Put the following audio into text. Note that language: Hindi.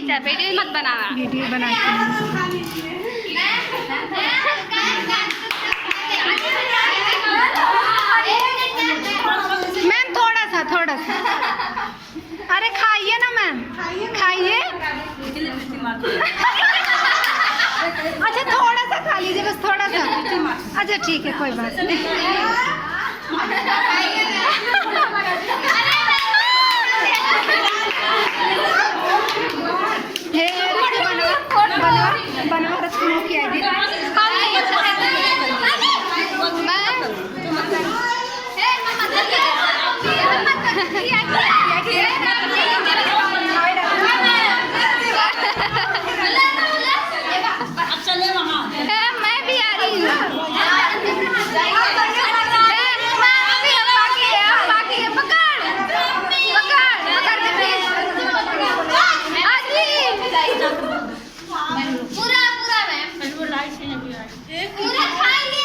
टीचर वीडियो मत बनाना। वीडियो बनाती हूँ। मैम थोड़ा सा अरे खाइए ना मैम, खाइए। अच्छा थोड़ा सा खा लीजिए, बस थोड़ा सा। अच्छा ठीक है, कोई बात नहीं। मैं भी आ रही हूँ। पूरा खाइए।